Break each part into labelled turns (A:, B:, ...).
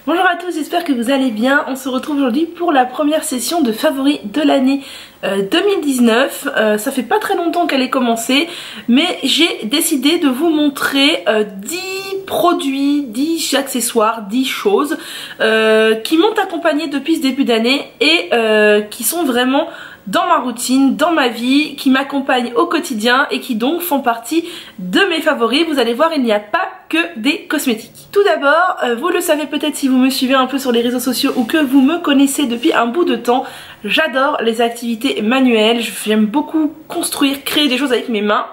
A: Bonjour à tous, j'espère que vous allez bien. On se retrouve aujourd'hui pour la première session de favoris de l'année 2019. Ça fait pas très longtemps qu'elle est commencée, mais j'ai décidé de vous montrer 10 produits, 10 accessoires, 10 choses qui m'ont accompagnée depuis ce début d'année et qui sont vraiment dans ma routine, dans ma vie, qui m'accompagnent au quotidien et qui donc font partie de mes favoris. Vous allez voir, il n'y a pas que des cosmétiques. Tout d'abord, vous le savez peut-être si vous me suivez un peu sur les réseaux sociaux ou que vous me connaissez depuis un bout de temps, j'adore les activités manuelles, j'aime beaucoup construire, créer des choses avec mes mains.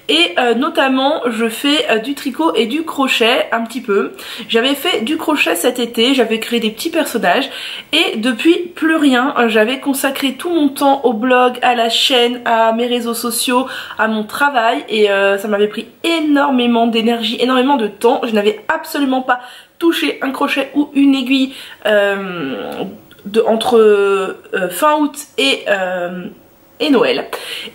A: Et notamment je fais du tricot et du crochet un petit peu. J'avais fait du crochet cet été, j'avais créé des petits personnages et depuis plus rien. J'avais consacré tout mon temps au blog, à la chaîne, à mes réseaux sociaux, à mon travail et ça m'avait pris énormément d'énergie, énormément de temps. Je n'avais absolument pas touché un crochet ou une aiguille entre fin août et Noël.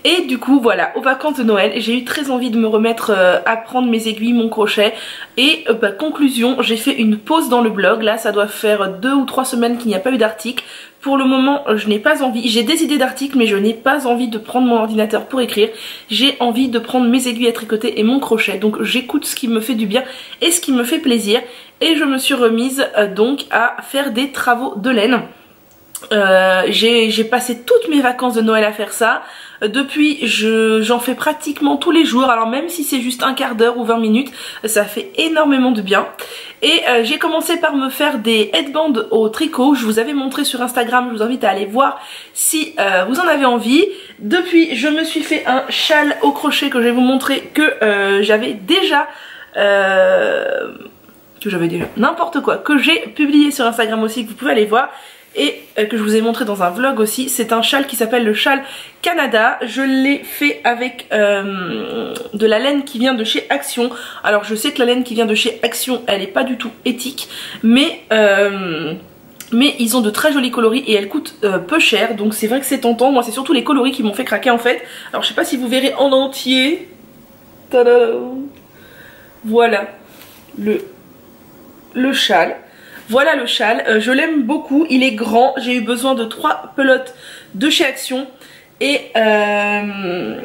A: Et du coup voilà, aux vacances de Noël j'ai eu très envie de me remettre à prendre mes aiguilles, mon crochet et conclusion, j'ai fait une pause dans le blog. Là ça doit faire 2 ou 3 semaines qu'il n'y a pas eu d'article. Pour le moment je n'ai pas envie, j'ai des idées d'articles mais je n'ai pas envie de prendre mon ordinateur pour écrire. J'ai envie de prendre mes aiguilles à tricoter et mon crochet, donc j'écoute ce qui me fait du bien et ce qui me fait plaisir et je me suis remise donc à faire des travaux de laine. J'ai passé toutes mes vacances de Noël à faire ça. Depuis j'en fais pratiquement tous les jours, alors même si c'est juste un quart d'heure ou 20 minutes, ça fait énormément de bien. Et j'ai commencé par me faire des headbands au tricot, je vous avais montré sur Instagram, je vous invite à aller voir si vous en avez envie. Depuis je me suis fait un châle au crochet que je vais vous montrer que j'avais déjà n'importe quoi, que j'ai publié sur Instagram aussi, que vous pouvez aller voir. Et que je vous ai montré dans un vlog aussi. C'est un châle qui s'appelle le châle Canada. Je l'ai fait avec de la laine qui vient de chez Action. Alors je sais que la laine qui vient de chez Action elle est pas du tout éthique, mais ils ont de très jolis coloris et elle coûte peu cher, donc c'est vrai que c'est tentant. Moi c'est surtout les coloris qui m'ont fait craquer en fait. Alors je sais pas si vous verrez en entier. Tadam! Voilà le châle. Voilà le châle, je l'aime beaucoup, il est grand, j'ai eu besoin de 3 pelotes de chez Action et ben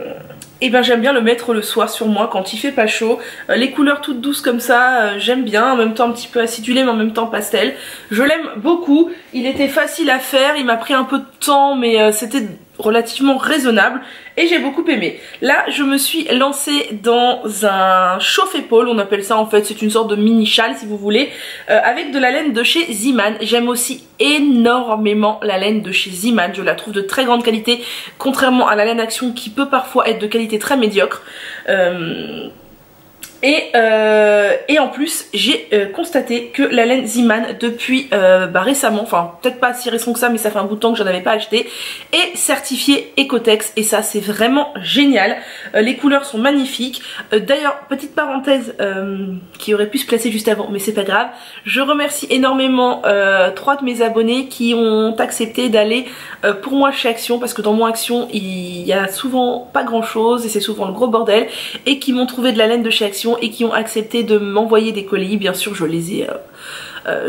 A: j'aime bien le mettre le soir sur moi quand il fait pas chaud. Les couleurs toutes douces comme ça, j'aime bien, en même temps un petit peu acidulé mais en même temps pastel. Je l'aime beaucoup, il était facile à faire, il m'a pris un peu de temps mais c'était relativement raisonnable et j'ai beaucoup aimé. Là je me suis lancée dans un chauffe-épaule, on appelle ça en fait, c'est une sorte de mini châle si vous voulez, avec de la laine de chez Ziman. J'aime aussi énormément la laine de chez Ziman, je la trouve de très grande qualité contrairement à la laine Action qui peut parfois être de qualité très médiocre. Et en plus j'ai constaté que la laine Ziman depuis récemment, enfin peut-être pas si récent que ça mais ça fait un bout de temps que j'en avais pas acheté, est certifiée Ecotex et ça c'est vraiment génial. Les couleurs sont magnifiques. D'ailleurs petite parenthèse qui aurait pu se placer juste avant mais c'est pas grave, je remercie énormément 3 de mes abonnés qui ont accepté d'aller pour moi chez Action, parce que dans mon Action il y a souvent pas grand chose et c'est souvent le gros bordel, et qui m'ont trouvé de la laine de chez Action et qui ont accepté de m'envoyer des colis. Bien sûr je les ai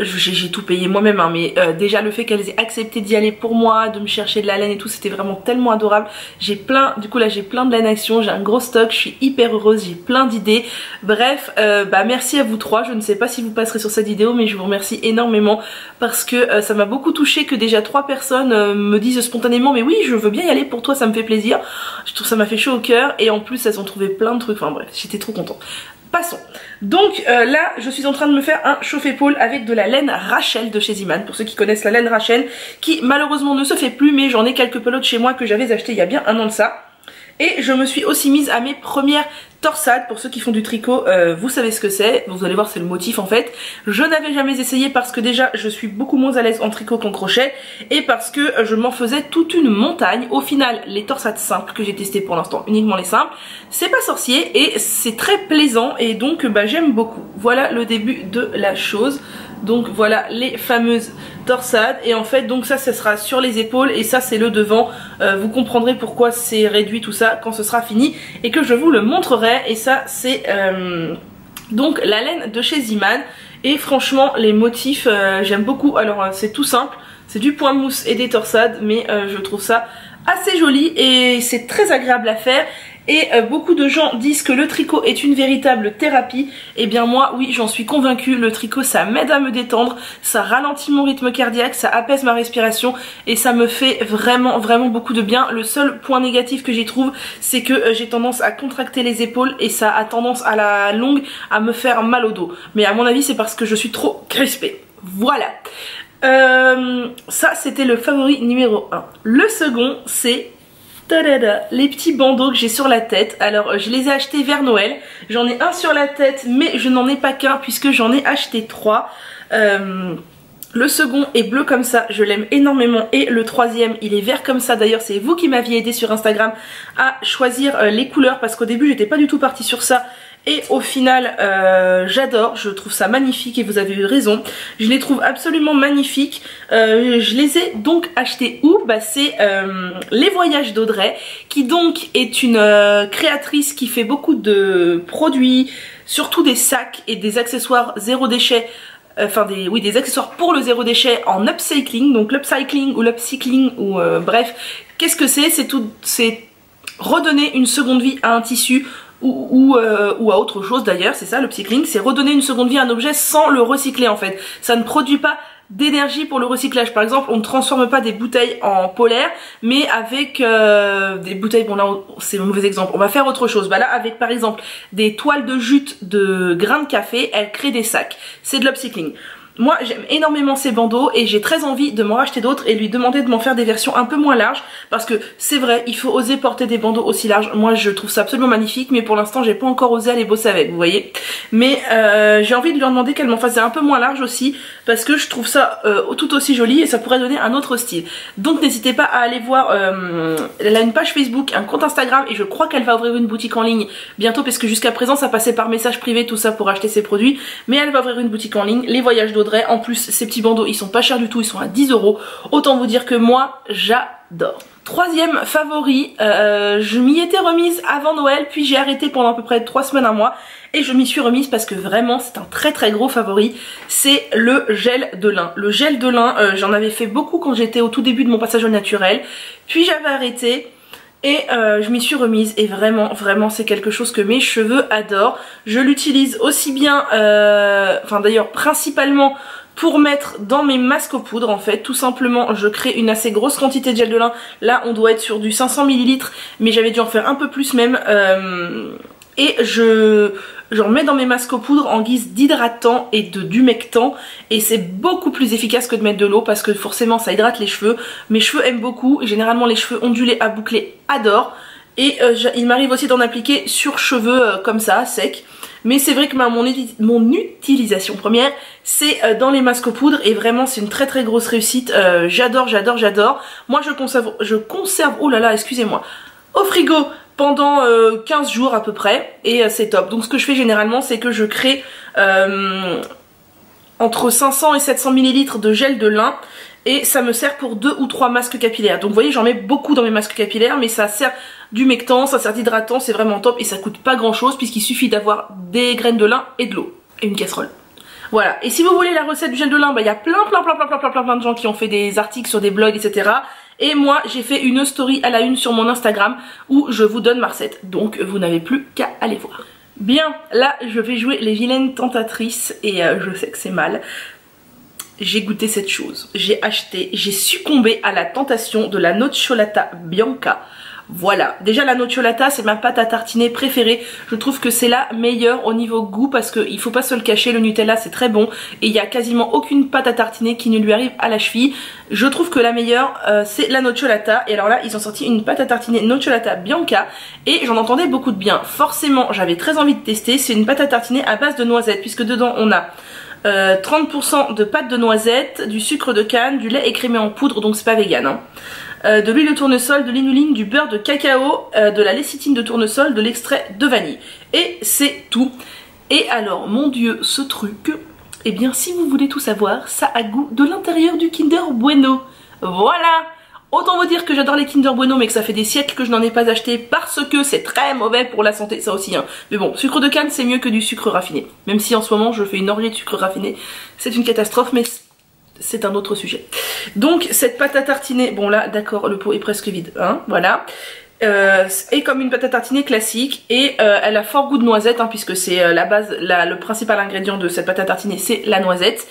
A: j'ai tout payé moi-même hein, mais déjà le fait qu'elles aient accepté d'y aller pour moi, de me chercher de la laine et tout, c'était vraiment tellement adorable. J'ai plein, du coup là j'ai plein de laine Action, j'ai un gros stock, je suis hyper heureuse, j'ai plein d'idées. Bref, merci à vous 3, je ne sais pas si vous passerez sur cette vidéo mais je vous remercie énormément parce que ça m'a beaucoup touché que déjà 3 personnes me disent spontanément mais oui je veux bien y aller pour toi, ça me fait plaisir. Je trouve ça m'a fait chaud au cœur et en plus elles ont trouvé plein de trucs, enfin bref j'étais trop contente. Passons. Donc là je suis en train de me faire un chauffe-épaule avec de la laine Rachel de chez Ziman, pour ceux qui connaissent la laine Rachel, qui malheureusement ne se fait plus mais j'en ai quelques pelotes chez moi que j'avais achetées il y a bien un an de ça. Et je me suis aussi mise à mes premières torsades. Pour ceux qui font du tricot, vous savez ce que c'est, vous allez voir c'est le motif en fait. Je n'avais jamais essayé parce que déjà je suis beaucoup moins à l'aise en tricot qu'en crochet et parce que je m'en faisais toute une montagne. Au final les torsades simples que j'ai testées pour l'instant, uniquement les simples, c'est pas sorcier et c'est très plaisant et donc j'aime beaucoup. Voilà le début de la chose. Donc voilà les fameuses torsades et en fait donc ça sera sur les épaules et ça c'est le devant. Vous comprendrez pourquoi c'est réduit tout ça quand ce sera fini et que je vous le montrerai. Et ça c'est donc la laine de chez Ziman Et franchement les motifs j'aime beaucoup. Alors c'est tout simple, c'est du point mousse et des torsades, mais je trouve ça assez joli et c'est très agréable à faire. Et beaucoup de gens disent que le tricot est une véritable thérapie. Et bien moi oui, j'en suis convaincue, le tricot ça m'aide à me détendre, ça ralentit mon rythme cardiaque, ça apaise ma respiration et ça me fait vraiment beaucoup de bien. Le seul point négatif que j'y trouve, c'est que j'ai tendance à contracter les épaules et ça a tendance à la longue à me faire mal au dos. Mais à mon avis c'est parce que je suis trop crispée. Voilà. Ça c'était le favori numéro 1. Le second c'est les petits bandeaux que j'ai sur la tête. Alors je les ai achetés vers Noël. J'en ai un sur la tête mais je n'en ai pas qu'un puisque j'en ai acheté 3. Le second est bleu comme ça, je l'aime énormément, et le troisième il est vert comme ça. D'ailleurs c'est vous qui m'aviez aidé sur Instagram à choisir les couleurs parce qu'au début j'étais pas du tout partie sur ça. Et au final j'adore, je trouve ça magnifique et vous avez eu raison, je les trouve absolument magnifiques. Je les ai donc achetés où? Bah c'est Les Voyages d'Audrey, qui donc est une créatrice qui fait beaucoup de produits, surtout des sacs et des accessoires zéro déchet. Enfin des accessoires pour le zéro déchet en upcycling. Donc l'upcycling ou l'upcycling ou bref, qu'est-ce que c'est? C'est redonner une seconde vie à un tissu ou à autre chose d'ailleurs, c'est ça l'upcycling, c'est redonner une seconde vie à un objet sans le recycler en fait. Ça ne produit pas d'énergie pour le recyclage. Par exemple, on ne transforme pas des bouteilles en polaire, mais avec des bouteilles, bon là c'est un mauvais exemple, on va faire autre chose. Bah là avec par exemple des toiles de jute de grains de café, elle crée des sacs. C'est de l'upcycling. Moi j'aime énormément ces bandeaux et j'ai très envie de m'en racheter d'autres et lui demander de m'en faire des versions un peu moins larges, parce que c'est vrai, il faut oser porter des bandeaux aussi larges. Moi je trouve ça absolument magnifique, mais pour l'instant j'ai pas encore osé aller bosser avec, vous voyez. Mais j'ai envie de lui demander qu'elle m'en fasse un peu moins large aussi, parce que je trouve ça tout aussi joli et ça pourrait donner un autre style. Donc n'hésitez pas à aller voir, elle a une page Facebook, un compte Instagram, et je crois qu'elle va ouvrir une boutique en ligne bientôt, parce que jusqu'à présent ça passait par message privé tout ça pour acheter ses produits, mais elle va ouvrir une boutique en ligne, Les Voyages d'Audrey. En plus ces petits bandeaux ils sont pas chers du tout, ils sont à 10 €. Autant vous dire que moi j'adore. Troisième favori, je m'y étais remise avant Noël, puis j'ai arrêté pendant à peu près 3 semaines, un mois, et je m'y suis remise parce que vraiment c'est un très gros favori. C'est le gel de lin. Le gel de lin, j'en avais fait beaucoup quand j'étais au tout début de mon passage au naturel, puis j'avais arrêté. Et je m'y suis remise et vraiment c'est quelque chose que mes cheveux adorent. Je l'utilise aussi bien, enfin d'ailleurs principalement pour mettre dans mes masques aux poudres en fait. Tout simplement je crée une assez grosse quantité de gel de lin. Là on doit être sur du 500 ml, mais j'avais dû en faire un peu plus même. Et j'en mets dans mes masques aux poudres en guise d'hydratant et de d'humectant, et c'est beaucoup plus efficace que de mettre de l'eau parce que forcément ça hydrate les cheveux. Mes cheveux aiment beaucoup, et généralement les cheveux ondulés à boucler adorent, et il m'arrive aussi d'en appliquer sur cheveux comme ça, secs. Mais c'est vrai que mon utilisation première c'est dans les masques aux poudres, et vraiment c'est une très grosse réussite. J'adore. Moi je conserve, oh là là excusez-moi, au frigo pendant 15 jours à peu près, et c'est top. Donc ce que je fais généralement c'est que je crée entre 500 et 700 ml de gel de lin, et ça me sert pour 2 ou 3 masques capillaires. Donc vous voyez j'en mets beaucoup dans mes masques capillaires, mais ça sert d'humectant, ça sert d'hydratant, c'est vraiment top, et ça coûte pas grand chose puisqu'il suffit d'avoir des graines de lin et de l'eau et une casserole. Voilà, et si vous voulez la recette du gel de lin, bah il y a plein de gens qui ont fait des articles sur des blogs etc. Et moi j'ai fait une story à la une sur mon Instagram où je vous donne ma recette, donc vous n'avez plus qu'à aller voir. Bien, là je vais jouer les vilaines tentatrices, et je sais que c'est mal. J'ai goûté cette chose, j'ai succombé à la tentation de la nocciolata bianca. Voilà, déjà la nocciolata c'est ma pâte à tartiner préférée. Je trouve que c'est la meilleure au niveau goût, parce qu'il faut pas se le cacher, le Nutella c'est très bon et il y a quasiment aucune pâte à tartiner qui ne lui arrive à la cheville. Je trouve que la meilleure c'est la nocciolata, et alors là ils ont sorti une pâte à tartiner nocciolata bianca et j'en entendais beaucoup de bien. Forcément j'avais très envie de tester. C'est une pâte à tartiner à base de noisettes, puisque dedans on a 30% de pâte de noisettes, du sucre de canne, du lait écrémé en poudre, donc c'est pas vegan hein. De l'huile de tournesol, de l'inuline, du beurre de cacao, de la lécithine de tournesol, de l'extrait de vanille. Et c'est tout. Et alors, mon Dieu, ce truc, eh bien si vous voulez tout savoir, ça a goût de l'intérieur du Kinder Bueno. Voilà! Autant vous dire que j'adore les Kinder Bueno mais que ça fait des siècles que je n'en ai pas acheté parce que c'est très mauvais pour la santé, ça aussi hein. Mais bon, sucre de canne c'est mieux que du sucre raffiné. Même si en ce moment je fais une orgie de sucre raffiné, c'est une catastrophe mais c'est un autre sujet. Donc cette pâte à tartiner, bon là d'accord le pot est presque vide, hein, voilà. Et comme une pâte à tartiner classique et elle a fort goût de noisette hein, puisque c'est la base, le principal ingrédient de cette pâte à tartiner c'est la noisette.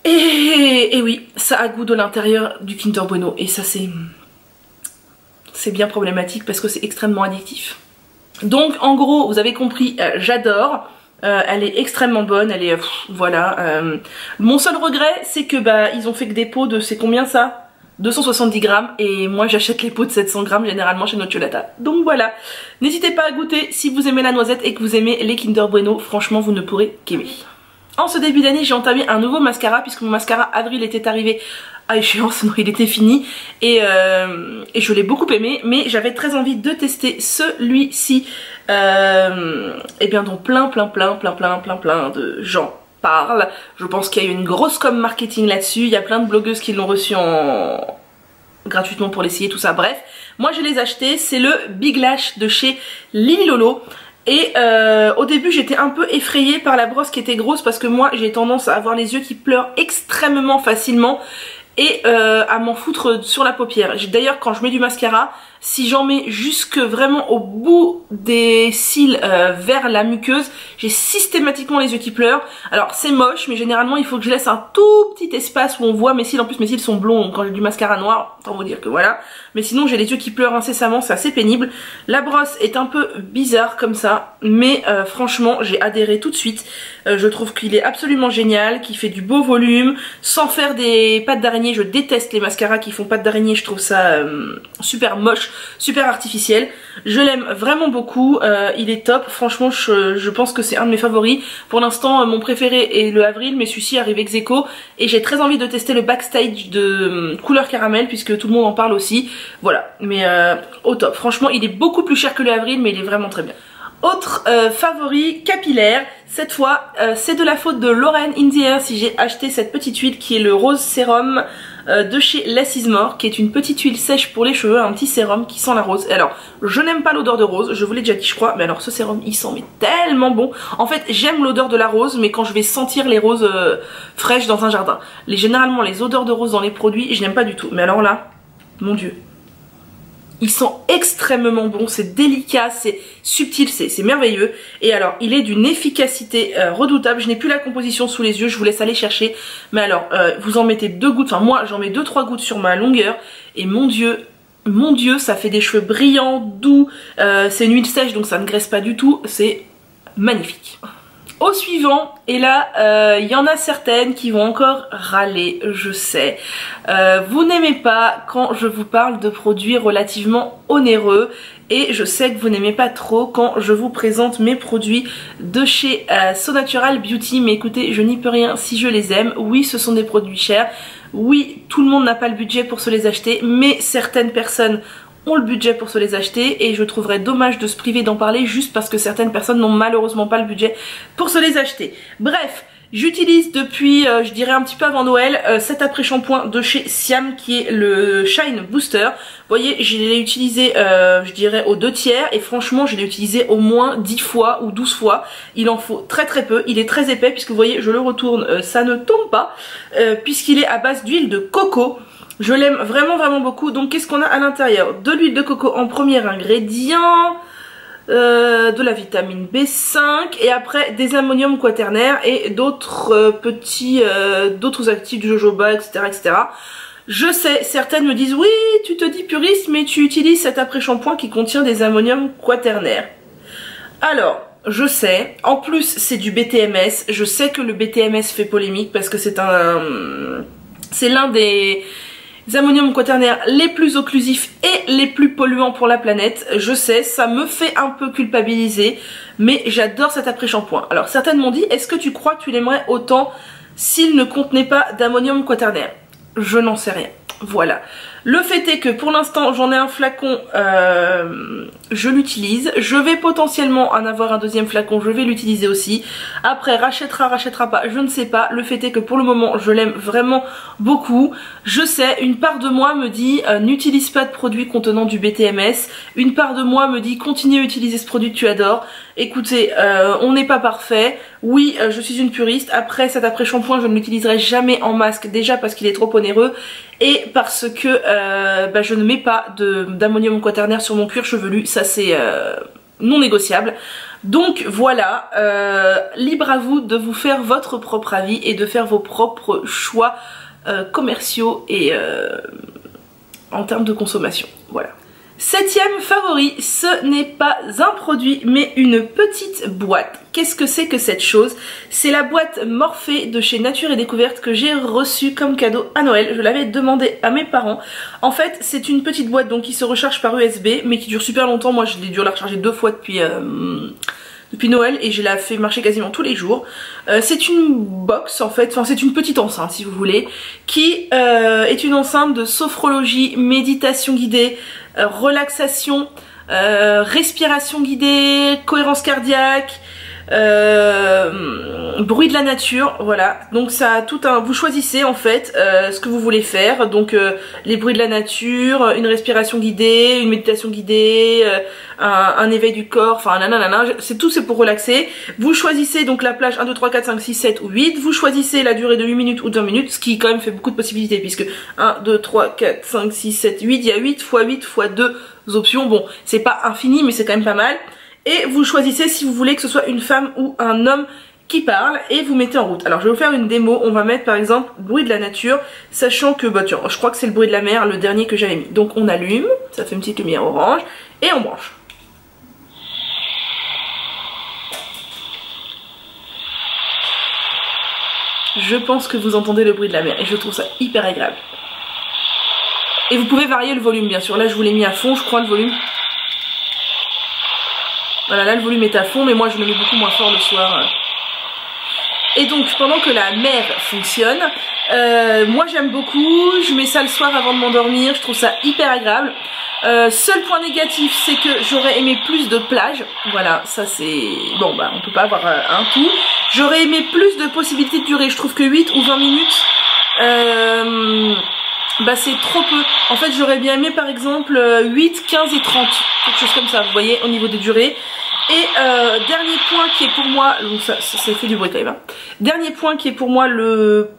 A: Et oui, ça a goût de l'intérieur du Kinder Bueno et ça c'est bien problématique parce que c'est extrêmement addictif. Donc en gros, vous avez compris, j'adore. Elle est extrêmement bonne, elle est voilà. Mon seul regret, c'est que ils ont fait que des pots de c'est combien ça 270 grammes et moi j'achète les pots de 700 grammes généralement chez Nocciolata. Donc voilà, n'hésitez pas à goûter si vous aimez la noisette et que vous aimez les Kinder Bueno, franchement vous ne pourrez qu'aimer. En ce début d'année, j'ai entamé un nouveau mascara puisque mon mascara Avril était arrivé à échéance, non il était fini et je l'ai beaucoup aimé, mais j'avais très envie de tester celui-ci et bien dont plein de gens parlent. Je pense qu'il y a eu une grosse com marketing là-dessus, il y a plein de blogueuses qui l'ont reçu gratuitement pour l'essayer, tout ça, bref. Moi je les ai achetés, c'est le Big Lash de chez Lily Lolo. Et au début j'étais un peu effrayée par la brosse qui était grosse parce que moi j'ai tendance à avoir les yeux qui pleurent extrêmement facilement et à m'en foutre sur la paupière. D'ailleurs quand je mets du mascara, si j'en mets jusque vraiment au bout des cils vers la muqueuse, j'ai systématiquement les yeux qui pleurent. Alors c'est moche mais généralement il faut que je laisse un tout petit espace où on voit mes cils. En plus mes cils sont blonds quand j'ai du mascara noir, autant vous dire que voilà. Mais sinon j'ai les yeux qui pleurent incessamment, c'est assez pénible. La brosse est un peu bizarre comme ça, mais franchement j'ai adhéré tout de suite. Je trouve qu'il est absolument génial, qu'il fait du beau volume, sans faire des pattes d'araignée. Je déteste les mascaras qui font pattes d'araignée, je trouve ça super moche, super artificiel. Je l'aime vraiment beaucoup, il est top, franchement je pense que c'est un de mes favoris. Pour l'instant mon préféré est le Avril, mais celui-ci arrive ex aequo et j'ai très envie de tester le backstage de couleur caramel puisque tout le monde en parle aussi. Voilà, mais au top, franchement il est beaucoup plus cher que le Avril mais il est vraiment très bien. Autre favori capillaire, cette fois c'est de la faute de Lauren in the Air si j'ai acheté cette petite huile qui est le Rose Sérum de chez Less is More, qui est une petite huile sèche pour les cheveux, un petit sérum qui sent la rose. Et alors je n'aime pas l'odeur de rose, je vous l'ai déjà dit je crois, mais alors ce sérum il sent mais tellement bon. En fait j'aime l'odeur de la rose mais quand je vais sentir les roses fraîches dans un jardin. Généralement les odeurs de rose dans les produits je n'aime pas du tout, mais alors là, mon dieu. Il sent extrêmement bon, c'est délicat, c'est subtil, c'est merveilleux. Et alors, il est d'une efficacité redoutable. Je n'ai plus la composition sous les yeux, je vous laisse aller chercher. Mais alors, vous en mettez 2 gouttes, enfin moi j'en mets 2-3 gouttes sur ma longueur. Et mon dieu, ça fait des cheveux brillants, doux. C'est une huile sèche donc ça ne graisse pas du tout, c'est magnifique. Au suivant, et là il y en a certaines qui vont encore râler, je sais. Vous n'aimez pas quand je vous parle de produits relativement onéreux et je sais que vous n'aimez pas trop quand je vous présente mes produits de chez So Natural Beauty, mais écoutez, je n'y peux rien si je les aime. Oui, ce sont des produits chers, oui, tout le monde n'a pas le budget pour se les acheter, mais certaines personnes ont le budget pour se les acheter et je trouverais dommage de se priver d'en parler juste parce que certaines personnes n'ont malheureusement pas le budget pour se les acheter. Bref, j'utilise depuis je dirais un petit peu avant Noël cet après-shampoing de chez Siam qui est le Shine Booster. Vous voyez, je l'ai utilisé je dirais aux 2 tiers et franchement je l'ai utilisé au moins 10 fois ou 12 fois. Il en faut très peu, il est très épais puisque vous voyez je le retourne, ça ne tombe pas puisqu'il est à base d'huile de coco. Je l'aime vraiment beaucoup. Donc qu'est-ce qu'on a à l'intérieur? De l'huile de coco en premier ingrédient, de la vitamine B5 et après des ammonium quaternaire et d'autres d'autres actifs du jojoba, etc. Je sais, certaines me disent oui tu te dis puriste mais tu utilises cet après-shampoing qui contient des ammonium quaternaire. Alors je sais, en plus c'est du BTMS, je sais que le BTMS fait polémique parce que c'est l'un des ammonium quaternaire les plus occlusifs et les plus polluants pour la planète. Je sais, ça me fait un peu culpabiliser, mais j'adore cet après-shampoing. Alors certaines m'ont dit, est-ce que tu crois que tu l'aimerais autant s'il ne contenait pas d'ammonium quaternaire? Je n'en sais rien. Voilà. Le fait est que pour l'instant j'en ai un flacon, je l'utilise. Je vais potentiellement en avoir un deuxième flacon, je vais l'utiliser aussi. Après rachètera pas, je ne sais pas. Le fait est que pour le moment je l'aime vraiment beaucoup. Je sais, une part de moi me dit n'utilise pas de produits contenant du BTMS. Une part de moi me dit continue à utiliser ce produit que tu adores. Écoutez, on n'est pas parfait. Oui, je suis une puriste. Après cet après-shampoing, je ne l'utiliserai jamais en masque. Déjà parce qu'il est trop onéreux et parce que je ne mets pas d'ammonium quaternaire sur mon cuir chevelu. Ça c'est non négociable. Donc voilà, libre à vous de vous faire votre propre avis et de faire vos propres choix commerciaux et en termes de consommation. Voilà. Septième favori, ce n'est pas un produit mais une petite boîte. Qu'est-ce que c'est que cette chose? C'est la boîte Morphée de chez Nature et Découverte que j'ai reçue comme cadeau à Noël. Je l'avais demandé à mes parents. En fait c'est une petite boîte donc qui se recharge par USB mais qui dure super longtemps. Moi j'ai dû la recharger 2 fois depuis Noël et je la fais marcher quasiment tous les jours. C'est une box en fait, enfin c'est une petite enceinte si vous voulez, qui est une enceinte de sophrologie, méditation guidée, relaxation, respiration guidée, cohérence cardiaque, bruit de la nature, voilà. Donc ça a tout un... Vous choisissez en fait ce que vous voulez faire, donc les bruits de la nature, une respiration guidée, une méditation guidée, un éveil du corps, enfin nanana, c'est tout, c'est pour relaxer. Vous choisissez donc la plage 1, 2, 3, 4, 5, 6, 7 ou 8, vous choisissez la durée de 8 minutes ou de 20 minutes, ce qui quand même fait beaucoup de possibilités puisque 1, 2, 3, 4, 5, 6, 7, 8, il y a 8 x 8 x 2 options, bon c'est pas infini mais c'est quand même pas mal. Et vous choisissez si vous voulez que ce soit une femme ou un homme qui parle et vous mettez en route. Alors je vais vous faire une démo, on va mettre par exemple bruit de la nature, sachant que bah tiens, je crois que c'est le bruit de la mer, le dernier que j'avais mis. Donc on allume, ça fait une petite lumière orange et on branche. Je pense que vous entendez le bruit de la mer et je trouve ça hyper agréable. Et vous pouvez varier le volume bien sûr, là je vous l'ai mis à fond je crois le volume. Voilà, là le volume est à fond mais moi je le mets beaucoup moins fort le soir. Et donc pendant que la mer fonctionne, moi j'aime beaucoup, je mets ça le soir avant de m'endormir, je trouve ça hyper agréable. Seul point négatif c'est que j'aurais aimé plus de plage, voilà ça c'est... Bon bah on peut pas avoir un tout. J'aurais aimé plus de possibilités de durée, je trouve que 8 ou 20 minutes bah c'est trop peu. En fait j'aurais bien aimé par exemple 8, 15 et 30, quelque chose comme ça vous voyez au niveau des durées. Et dernier point qui est pour moi, donc ça fait du bruit quand même hein. Dernier point qui est pour moi le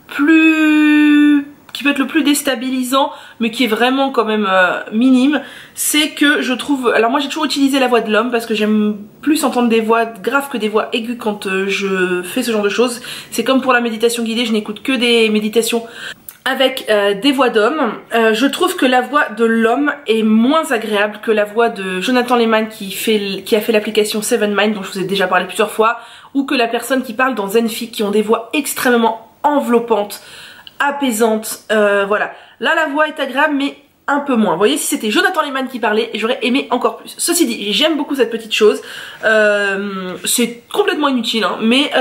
A: plus... qui peut être le plus déstabilisant mais qui est vraiment quand même minime, c'est que je trouve... Alors moi j'ai toujours utilisé la voix de l'homme parce que j'aime plus entendre des voix graves que des voix aiguës quand je fais ce genre de choses. C'est comme pour la méditation guidée, je n'écoute que des méditations avec des voix d'hommes. Je trouve que la voix de l'homme est moins agréable que la voix de Jonathan Lehman qui a fait l'application Seven Mind dont je vous ai déjà parlé plusieurs fois, ou que la personne qui parle dans Zenfi qui ont des voix extrêmement enveloppantes, apaisantes, voilà. Là la voix est agréable mais un peu moins. Vous voyez, si c'était Jonathan Lehman qui parlait, j'aurais aimé encore plus. Ceci dit, j'aime beaucoup cette petite chose. C'est complètement inutile hein, mais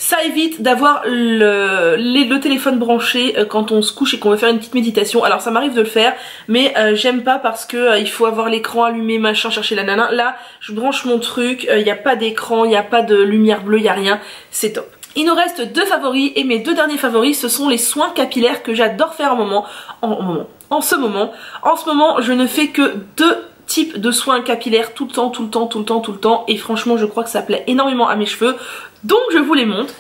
A: ça évite d'avoir le téléphone branché quand on se couche et qu'on veut faire une petite méditation. Alors ça m'arrive de le faire mais j'aime pas parce que il faut avoir l'écran allumé, machin, chercher la nana. Là je branche mon truc, il n'y a pas d'écran, il n'y a pas de lumière bleue, il n'y a rien, c'est top. Il nous reste 2 favoris et mes 2 derniers favoris ce sont les soins capillaires que j'adore faire en ce moment. En ce moment je ne fais que 2 types de soins capillaires tout le temps et franchement je crois que ça plaît énormément à mes cheveux, donc je vous les montre.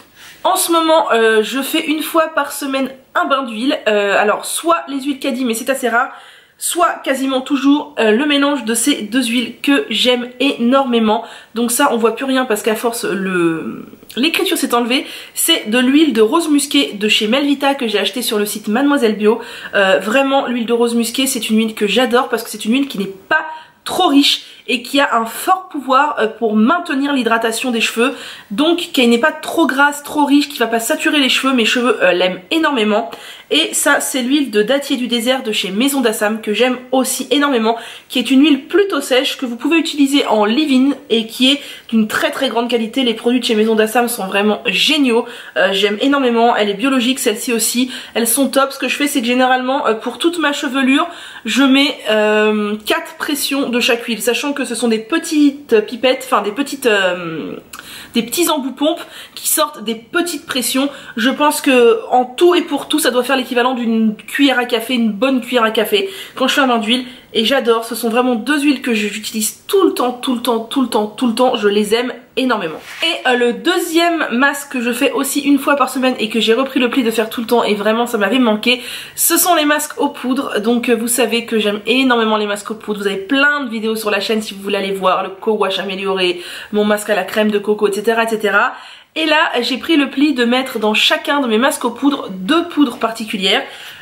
A: En ce moment je fais une fois par semaine un bain d'huile, alors soit les huiles Caddy mais c'est assez rare, soit quasiment toujours le mélange de ces 2 huiles que j'aime énormément. Donc ça on voit plus rien parce qu'à force l'écriture s'est enlevée. C'est de l'huile de rose musquée de chez Melvita que j'ai acheté sur le site Mademoiselle Bio. Vraiment l'huile de rose musquée c'est une huile que j'adore parce que c'est une huile qui n'est pas trop riche et qui a un fort pouvoir pour maintenir l'hydratation des cheveux, donc qui n'est pas trop grasse, trop riche, qui va pas saturer les cheveux. Mes cheveux l'aiment énormément. Et ça, c'est l'huile de dattier du désert de chez Maison d'Assam que j'aime aussi énormément, qui est une huile plutôt sèche que vous pouvez utiliser en leave-in et qui est d'une très très grande qualité. Les produits de chez Maison d'Assam sont vraiment géniaux, j'aime énormément. Elle est biologique, celle-ci aussi, elles sont top. Ce que je fais, c'est que généralement pour toute ma chevelure, je mets 4 pressions de chaque huile, sachant que ce sont des petites pipettes, enfin des petits embouts pompes qui sortent des petites pressions. Je pense que en tout et pour tout, ça doit faire l'équivalent d'une cuillère à café, une bonne cuillère à café quand je fais un bain d'huile. Et j'adore, ce sont vraiment 2 huiles que j'utilise tout le temps, je les aime énormément. Et le deuxième masque que je fais aussi une fois par semaine et que j'ai repris le pli de faire tout le temps et vraiment ça m'avait manqué, ce sont les masques aux poudres. Donc vous savez que j'aime énormément les masques aux poudres, vous avez plein de vidéos sur la chaîne si vous voulez aller voir, le co-wash amélioré, mon masque à la crème de coco, etc. etc. Et là j'ai pris le pli de mettre dans chacun de mes masques aux poudres 2 poudres particulières.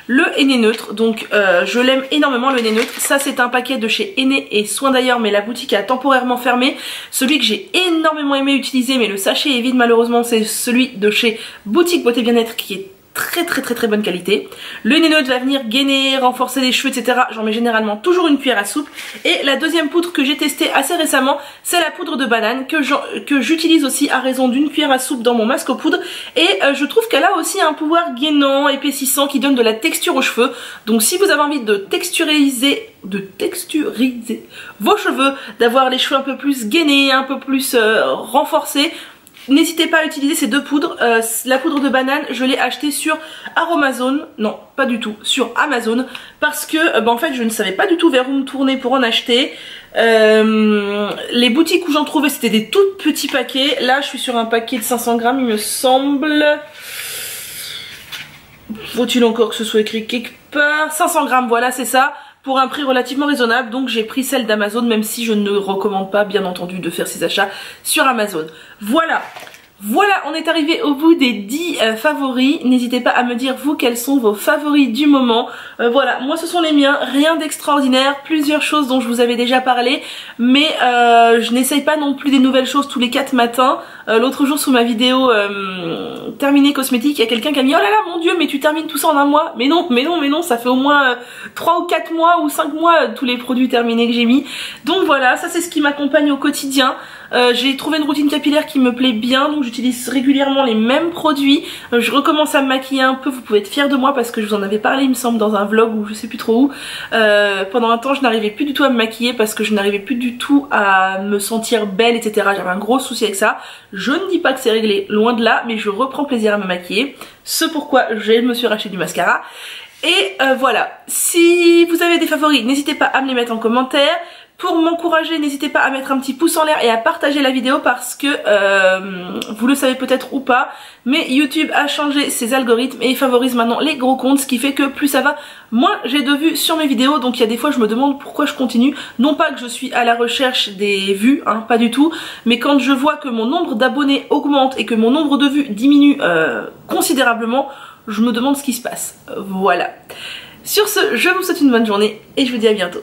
A: Le henné neutre, donc je l'aime énormément le henné neutre. Ça c'est un paquet de chez Henné et Soin d'ailleurs, mais la boutique a temporairement fermé. Celui que j'ai énormément aimé utiliser, mais le sachet est vide malheureusement, c'est celui de chez Boutique Beauté Bien-être qui est très bonne qualité. Le henné neutre va venir gainer, renforcer les cheveux, etc. J'en mets généralement toujours une cuillère à soupe. Et la deuxième poudre que j'ai testée assez récemment, c'est la poudre de banane que j'utilise aussi à raison d'une cuillère à soupe dans mon masque aux poudres. Et je trouve qu'elle a aussi un pouvoir gainant, épaississant, qui donne de la texture aux cheveux. Donc si vous avez envie de texturiser vos cheveux, d'avoir les cheveux un peu plus gainés, un peu plus renforcés, n'hésitez pas à utiliser ces 2 poudres. La poudre de banane, je l'ai achetée sur Aromazone, non pas du tout, sur Amazon, parce que en fait je ne savais pas du tout vers où me tourner pour en acheter. Les boutiques où j'en trouvais c'était des tout petits paquets. Là je suis sur un paquet de 500 grammes il me semble. Faut-il encore que ce soit écrit quelque part? 500 grammes, voilà c'est ça, pour un prix relativement raisonnable. Donc j'ai pris celle d'Amazon, même si je ne recommande pas bien entendu de faire ces achats sur Amazon. Voilà, on est arrivé au bout des 10 favoris. N'hésitez pas à me dire vous quels sont vos favoris du moment. Voilà, moi ce sont les miens, rien d'extraordinaire, plusieurs choses dont je vous avais déjà parlé, mais je n'essaye pas non plus des nouvelles choses tous les 4 matins. L'autre jour sous ma vidéo terminée cosmétique, il y a quelqu'un qui a mis oh là là mon dieu mais tu termines tout ça en un mois. Mais non, ça fait au moins 3 ou 4 mois ou 5 mois tous les produits terminés que j'ai mis. Donc voilà, ça c'est ce qui m'accompagne au quotidien. J'ai trouvé une routine capillaire qui me plaît bien, donc j'utilise régulièrement les mêmes produits. Je recommence à me maquiller un peu, vous pouvez être fiers de moi parce que je vous en avais parlé il me semble dans un vlog ou je sais plus trop où. Pendant un temps je n'arrivais plus du tout à me maquiller parce que je n'arrivais plus du tout à me sentir belle, etc. J'avais un gros souci avec ça. Je ne dis pas que c'est réglé, loin de là, mais je reprends plaisir à me maquiller. Ce pourquoi je me suis racheté du mascara. Et voilà, si vous avez des favoris, n'hésitez pas à me les mettre en commentaire. Pour m'encourager, n'hésitez pas à mettre un petit pouce en l'air et à partager la vidéo parce que vous le savez peut-être ou pas, mais YouTube a changé ses algorithmes et favorise maintenant les gros comptes, ce qui fait que plus ça va, moins j'ai de vues sur mes vidéos. Donc il y a des fois je me demande pourquoi je continue, non pas que je suis à la recherche des vues, hein, pas du tout, mais quand je vois que mon nombre d'abonnés augmente et que mon nombre de vues diminue considérablement, je me demande ce qui se passe. Voilà. Sur ce, je vous souhaite une bonne journée et je vous dis à bientôt.